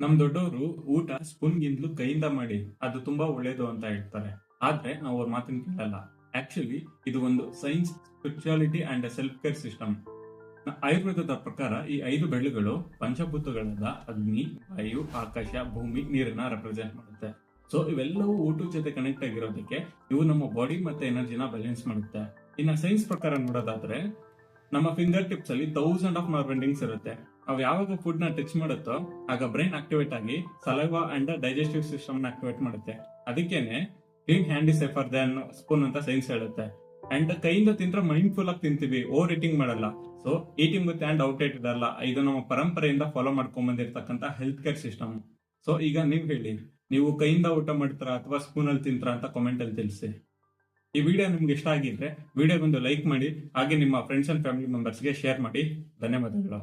ನಮ್ ದೊಡ್ಡವರು ಊಟ ಸ್ಪೂನ್ ಗಿಂತಲೂ ಕೈಯಿಂದ ಮಾಡಿ ಅದು ತುಂಬಾ ಒಳ್ಳೇದು ಅಂತ ಹೇಳ್ತಾರೆ. ಆದ್ರೆ ನಾವು ಅವ್ರ ಮಾತನ್ನ ಕೇಳಲ್ಲ. ಆಕ್ಚುಲಿ ಇದು ಒಂದು science, spirituality and self care system. ಆಯುರ್ವೇದದ ಪ್ರಕಾರ ಈ 5 ಬೆರಳುಗಳು ಪಂಚಭೂತಗಳಾದ ಅಗ್ನಿ, ವಾಯು, ಆಕಾಶ, ಭೂಮಿ, ನೀರನ್ನ ರೆಪ್ರೆಸೆಂಟ್ ಮಾಡುತ್ತೆ. ಸೊ ಇವೆಲ್ಲವೂ ಊಟದ ಜೊತೆ ಕನೆಕ್ಟ್ ಆಗಿರೋದಕ್ಕೆ ಇವು ನಮ್ಮ ಬಾಡಿ ಮತ್ತೆ ಎನರ್ಜಿನ ಬ್ಯಾಲೆನ್ಸ್ ಮಾಡುತ್ತೆ. ಇನ್ನ ಸೈನ್ಸ್ ಪ್ರಕಾರ ನೋಡೋದಾದ್ರೆ ನಮ್ಮ ಫಿಂಗರ್ ಟಿಪ್ಸ್ ಅಲ್ಲಿ ಥೌಸಂಡ್ ಆಫ್ ನರ್ವ್ ಎಂಡಿಂಗ್ಸ್ ಇರುತ್ತೆ. ಅವು ಯಾವಾಗ ಫುಡ್ ನ ಟಚ್ ಮಾಡುತ್ತೋ ಆಗ ಬ್ರೈನ್ ಆಕ್ಟಿವೇಟ್ ಆಗಿ ಸಲೈವಾ ಅಂಡ್ ಡೈಜೆಸ್ಟಿವ್ ಸಿಸ್ಟಮ್ ನ ಆಕ್ಟಿವೇಟ್ ಮಾಡುತ್ತೆ. ಅದಕ್ಕೇನೆ clean hand is safer than spoon ಅಂತ ಸೈನ್ಸ್ ಹೇಳುತ್ತೆ. ಅಂಡ್ ಕೈಯಿಂದ ತಿಂದ್ರೆ ಮೈಂಡ್ ಫುಲ್ ಆಗಿ ತಿಂತೀವಿ, ಓವರ್ ಈಟಿಂಗ್ ಮಾಡಲ್ಲ. So eating with hand outdated ಅಲ್ಲ, ಇದು ನಮ್ಮ ಪರಂಪರೆಯಿಂದ ಫಾಲೋ ಮಾಡ್ಕೊಂಡ್ ಬಂದಿರತಕ್ಕಂತ ಹೆಲ್ತ್ ಕೇರ್ ಸಿಸ್ಟಮ್. ಸೊ ಈಗ ನೀವ್ ಹೇಳಿ, ನೀವು ಕೈಯಿಂದ ಊಟ ಮಾಡ್ತಾರಾ ಅಥವಾ ಸ್ಪೂನ್ ಅಲ್ಲಿ ತಿಂತಾರಾ ಅಂತ ಕಾಮೆಂಟ್ ಅಲ್ಲಿ ತಿಳಿಸಿ. ಈ ವಿಡಿಯೋ ನಿಮ್ಗೆ ಇಷ್ಟ ಆಗಿದ್ರೆ ವಿಡಿಯೋಗೊಂದು ಲೈಕ್ ಮಾಡಿ, ಹಾಗೆ ನಿಮ್ಮ ಫ್ರೆಂಡ್ಸ್ ಅಂಡ್ ಫ್ಯಾಮಿಲಿ ಮೆಂಬರ್ಸ್ಗೆ ಶೇರ್ ಮಾಡಿ. ಧನ್ಯವಾದಗಳು.